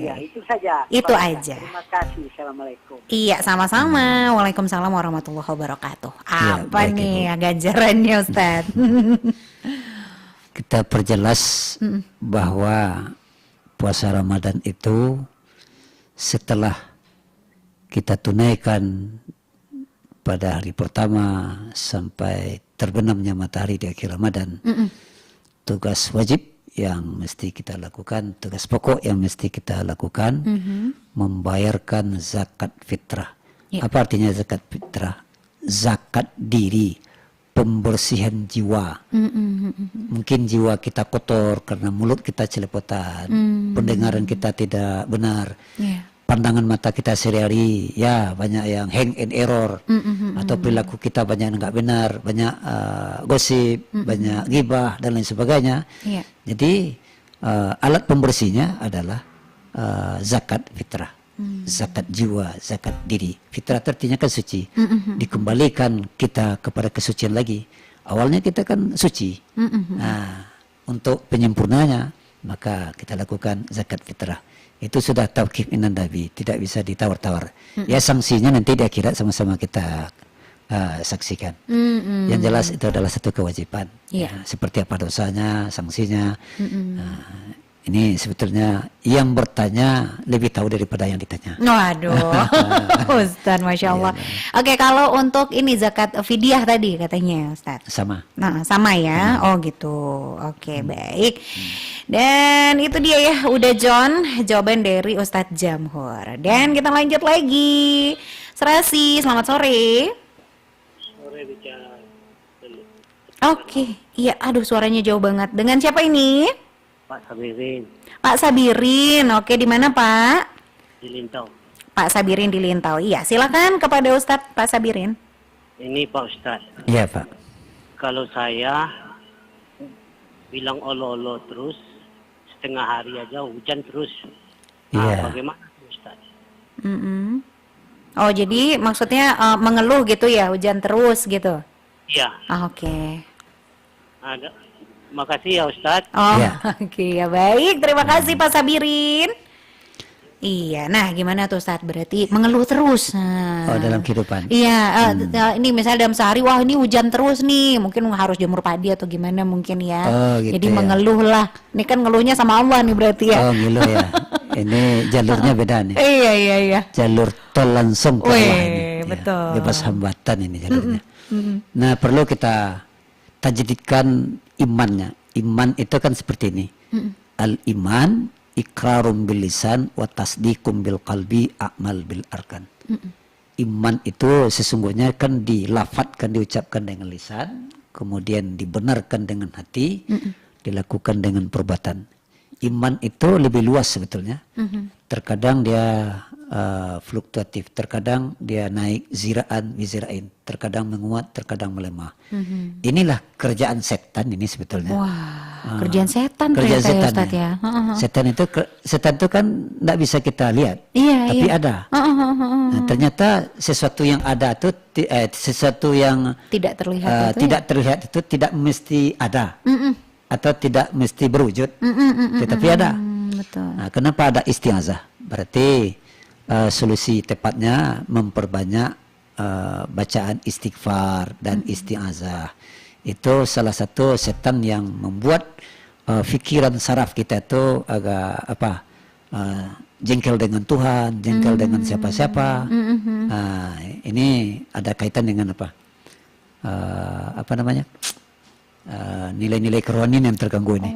Ya, itu saja.
Itu
Pak Ustadz.
aja.
Terima kasih. Assalamualaikum.
Iya, sama-sama. Waalaikumsalam warahmatullahi wabarakatuh.
Ya,
Apa
baik,
nih ganjarannya Ustadz?
Kita perjelas bahwa puasa Ramadan itu setelah kita tunaikan pada hari pertama sampai terbenamnya matahari di akhir Ramadan, tugas wajib yang mesti kita lakukan, tugas pokok yang mesti kita lakukan, membayarkan zakat fitrah.
Ya.
Apa artinya zakat fitrah? Zakat diri, pembersihan jiwa. Mungkin jiwa kita kotor karena mulut kita celepotan, pendengaran kita tidak benar, pandangan mata kita sehari-hari ya banyak yang hang and error, atau perilaku kita banyak yang nggak benar, banyak gosip, banyak ghibah dan lain sebagainya.
Iya.
Jadi alat pembersihnya adalah zakat fitrah. Zakat jiwa, zakat diri. Fitrah artinya kan suci. Dikembalikan kita kepada kesucian lagi. Awalnya kita kan suci. Nah, untuk penyempurnanya maka kita lakukan zakat fitrah. Itu sudah tauqif minan Nabi, tidak bisa ditawar-tawar. Ya, sanksinya nanti di akhirat sama-sama kita saksikan. Yang jelas itu adalah satu kewajiban.
Iya.
Ya, seperti apa dosanya, sanksinya. Ini sebetulnya yang bertanya lebih tahu daripada yang ditanya.
Waduh, Ustaz, Masya Allah. Oke, kalau untuk ini zakat fidyah tadi katanya Ustaz.
Sama.
Nah, sama ya. Oh gitu. Oke, baik. Dan itu dia ya, udah John, jawaban dari Ustadz Jamhur. Dan kita lanjut lagi. Serasi, selamat sore.
Sore bicara.
Oke, iya, aduh suaranya jauh banget. Dengan siapa ini?
Pak Sabirin
Pak Sabirin. Oke, di mana Pak?
di Lintau.
Pak Sabirin di Lintau. Iya, silakan kepada Ustadz Pak Sabirin.
Ini Pak Ustadz,
Iya, Pak.
kalau saya bilang olo-olo terus, setengah hari aja hujan terus.
Iya.
Bagaimana Ustadz?
Oh, jadi maksudnya mengeluh gitu ya, hujan terus gitu.
Iya,
Oke.
ada. Makasih ya Ustadz.
Oh,
Ya.
oke ya, baik. Terima kasih Pak Sabirin. Iya, nah gimana tuh Ustadz? Berarti mengeluh terus. Nah.
Oh, dalam kehidupan.
Iya, ini misalnya dalam sehari, wah ini hujan terus nih, mungkin harus jemur padi atau gimana mungkin ya.
Oh, gitu
Jadi
ya.
mengeluh lah. Ini kan ngeluhnya sama Allah nih berarti ya.
Oh, ngilu ya. Ini jalurnya beda nih.
Iya.
Jalur tol langsung ke
Wih,
Allah ini. Ya,
betul.
bebas hambatan ini jalurnya. Nah, perlu kita tajdidkan imannya. Iman itu kan seperti ini. Al-iman ikrarum bil lisan wa tasdiqum bil qalbi a'mal bil arkan. Iman itu sesungguhnya kan dilafatkan, diucapkan dengan lisan, kemudian dibenarkan dengan hati, dilakukan dengan perbuatan. Iman itu lebih luas sebetulnya. Terkadang dia fluktuatif. Terkadang dia naik ziraan bizirain, terkadang menguat, terkadang melemah. Inilah kerjaan setan ini sebetulnya.
Wah, kerjaan setan
kerjaan
ternyata ya
setan
Ustadz ya.
Setan itu kan tidak bisa kita lihat,
Iya,
tapi
iya.
ada. Nah, ternyata sesuatu yang ada itu sesuatu yang
Tidak terlihat itu
tidak terlihat itu tidak mesti ada atau tidak mesti berwujud, tetapi ada.
Betul.
Nah, kenapa ada istiazah? Berarti solusi tepatnya memperbanyak bacaan istighfar dan istiazah. Itu salah satu setan yang membuat fikiran saraf kita itu agak jengkel dengan Tuhan, jengkel dengan siapa-siapa. Ini ada kaitan dengan nilai-nilai kerohanian yang terganggu ini.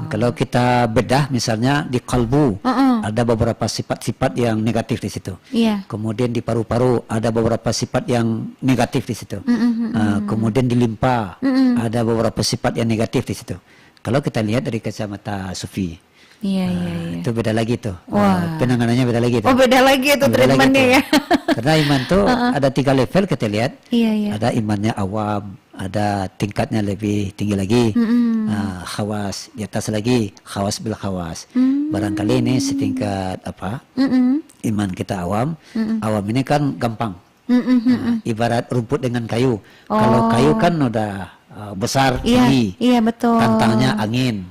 Kalau kita bedah misalnya di kalbu ada beberapa sifat-sifat yang negatif di situ.
Iya.
Kemudian di paru-paru ada beberapa sifat yang negatif di situ. Kemudian di limpa ada beberapa sifat yang negatif di situ. Kalau kita lihat dari kacamata sufi,
Iya.
itu beda lagi tuh.
Wah.
Penanganannya beda lagi tuh.
Oh, beda lagi itu
Beda lagi
treatmentnya
tuh.
ya.
Karena iman tuh ada 3 level kita lihat.
Iya.
Ada imannya awam, ada tingkatnya lebih tinggi lagi. Khawas di atas lagi, khawas bil khawas. Barangkali ini setingkat iman kita awam. Awam ini kan gampang. Ibarat rumput dengan kayu. Kalau kayu kan udah besar, tinggi.
Iya, betul.
Tantangnya angin.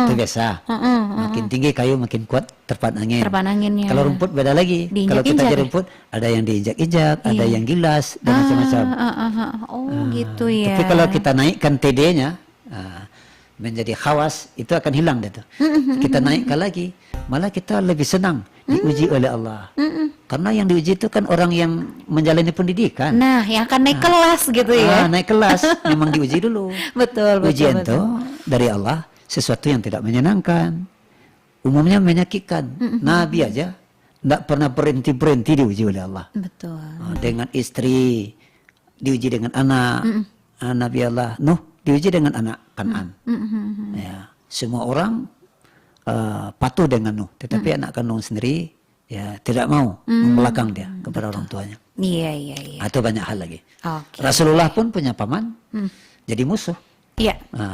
Itu biasa. Makin tinggi kayu makin kuat terpan angin.
Terpan anginnya.
Kalau rumput beda lagi. Kalau kita jadi rumput ada yang diinjak-injak, ada yang gilas dan macam-macam.
Gitu ya.
Tapi kalau kita naikkan TD-nya menjadi khawas, itu akan hilang dia tuh. Kita naikkan lagi, malah kita lebih senang diuji oleh Allah. Karena yang diuji itu kan orang yang menjalani pendidikan.
Nah, yang akan naik kelas gitu ya.
Naik kelas, memang diuji dulu.
Betul.
Ujian itu dari Allah sesuatu yang tidak menyenangkan, umumnya menyakitkan. Nabi aja tidak pernah berhenti diuji oleh Allah.
Betul.
Dengan istri diuji dengan anak. Nabi Allah Nuh diuji dengan anak Kan'an. Ya, semua orang patuh dengan Nuh, tetapi anak kandung sendiri ya tidak mau membelakang dia kepada orang tuanya.
Iya.
Atau banyak hal lagi.
Oke.
Rasulullah pun punya paman jadi musuh.
Iya.
Ya.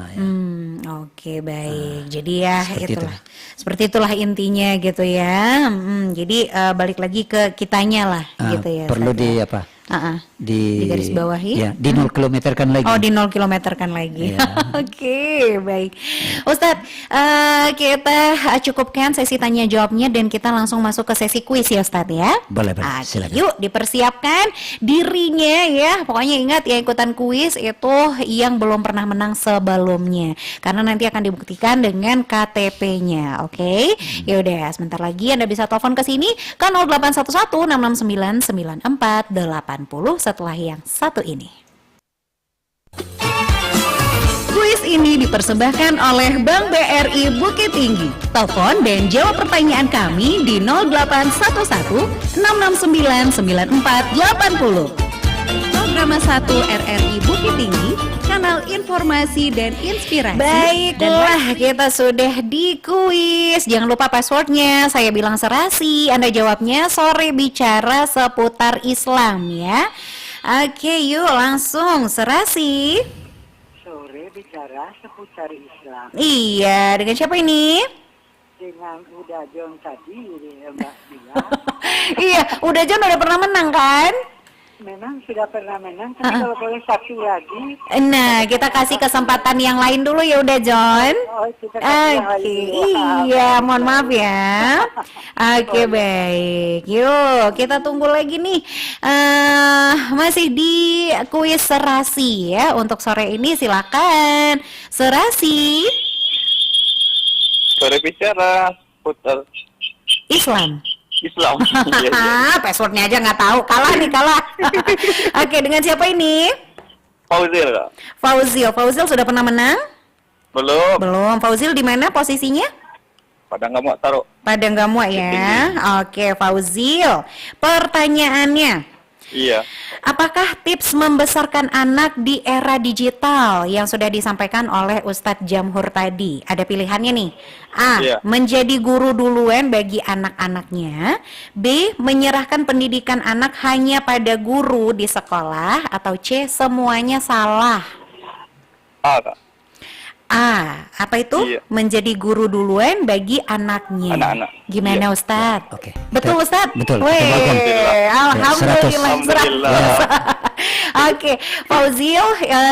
Oke, baik. Jadi ya
seperti
itulah. Seperti itulah intinya gitu ya. Jadi balik lagi ke kitanya lah gitu ya.
Perlu
Ustadz,
di
ya.
apa?
Di garis bawahi.
Ya, di 0 km kan lagi.
Oh, di 0 km kan lagi.
Iya.
Oke, baik. Ustadz, kita cukupkan sesi tanya jawabnya dan kita langsung masuk ke sesi kuis ya Ustadz ya.
Boleh, silakan.
Yuk dipersiapkan dirinya ya. Pokoknya ingat ya, ikutan kuis itu yang belum pernah menang sebelumnya. Karena nanti akan dibuktikan dengan KTP-nya. Oke. Ya udah, sebentar lagi Anda bisa telepon ke sini ke 0811 669 9480 setelah yang satu ini.
Kuis ini dipersembahkan oleh Bank BRI Bukit Tinggi. Telepon dan jawab pertanyaan kami di 0811 669 9480. Program 1 RRI Bukit Tinggi, kanal informasi dan inspirasi.
Baiklah, kita sudah di kuis. Jangan lupa passwordnya. Saya bilang Serasi, Anda jawabnya Sore Bicara Seputar Islam ya. Oke, yuk langsung Serasi.
Sore bicara seputar Islam
Iya, dengan siapa ini?
dengan Uda John tadi Mbak bilang.
Iya, udah John udah pernah menang kan?
Memang sudah pernah menang, tapi kalau boleh satu lagi.
Nah, kita kasih kesempatan yang lain dulu ya udah John.
Oh, kita kasih yang lain dulu.
Iya, mohon maaf ya. Oke, baik. Yuk, kita tunggu lagi nih. Masih di kuis Serasi ya. Untuk sore ini silakan Serasi.
Sore bicara putar
Islam.
Islam.
Passwordnya aja nggak tahu. Kalah nih, kalah. Oke, dengan siapa ini?
Fauzil Kak.
Fauzil sudah pernah menang? Belum. Fauzil di mana posisinya?
Padang nggak mau taruh.
Padang Gamua ya. Oke, Fauzil. Pertanyaannya,
Iya.
Apakah tips membesarkan anak di era digital yang sudah disampaikan oleh Ustadz Jamhur tadi? Ada pilihannya nih. A.
Iya.
Menjadi guru duluan bagi anak-anaknya. B. Menyerahkan pendidikan anak hanya pada guru di sekolah. Atau C. Semuanya salah.
A, Kak.
A. Apa itu?
Iya.
Menjadi guru duluan bagi anaknya.
Anak-anak.
Gimana
Iya.
Ustadz?
Oke.
Betul
Kita-
Ustadz?
betul.
Weh,
Kita lakukan.
Alhamdulillah.
Alhamdulillah.
Oke, Fauzil,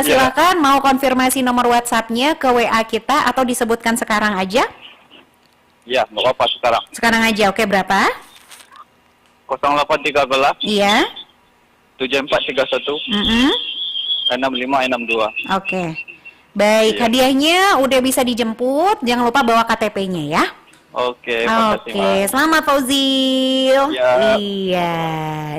silakan mau konfirmasi nomor WhatsApp-nya ke WA kita atau disebutkan sekarang aja?
Iya, nggak apa sekarang.
Sekarang aja, oke, berapa?
0813
Iya.
7431
Mm-mm.
6562.
Oke. Baik,
Iya.
hadiahnya udah bisa dijemput. Jangan lupa bawa KTP-nya ya.
Oke, makasih,
Oke,
Mas.
selamat Fauzil.
Ya.
Iya.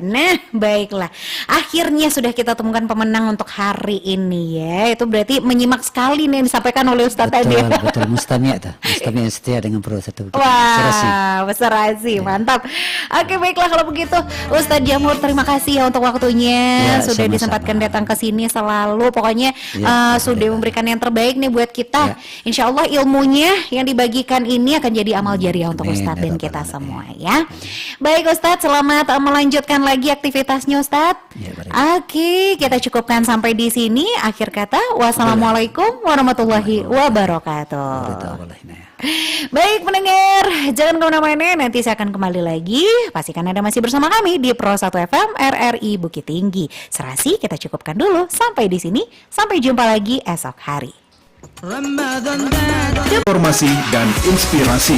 Nah, baiklah. Akhirnya sudah kita temukan pemenang untuk hari ini ya. Itu berarti menyimak sekali nih yang disampaikan oleh Ustadz tadi.
Betul, betul. Mustami' tuh. Mustami' yang setia dengan Pro 1 Bukit Tinggi. Serasi.
Wah, serasi, mantap. Oke, baiklah kalau begitu, Ustadz Jamhur terima kasih ya untuk waktunya
Ya,
sudah
sama-sama.
disempatkan datang ke sini selalu. Pokoknya
Ya,
sudah memberikan yang terbaik nih buat kita.
Ya.
Insya Allah ilmunya yang dibagikan ini akan jadi amal jariah untuk
Amin,
Ustadz dan
ya
kita
Rabbal
semua
Alamin.
ya. Baik Ustadz, selamat melanjutkan lagi aktivitasnya Ustadz.
Ya, baik.
Oke, kita cukupkan sampai di sini. Akhir kata, wassalamualaikum warahmatullahi wabarakatuh.
Wallahi, nah.
Baik pendengar, jangan kemana-mana, nanti saya akan kembali lagi. Pastikan Anda masih bersama kami di Pro 1 FM RRI Bukit Tinggi. Serasi kita cukupkan dulu sampai di sini. Sampai jumpa lagi esok hari.
Informasi dan inspirasi.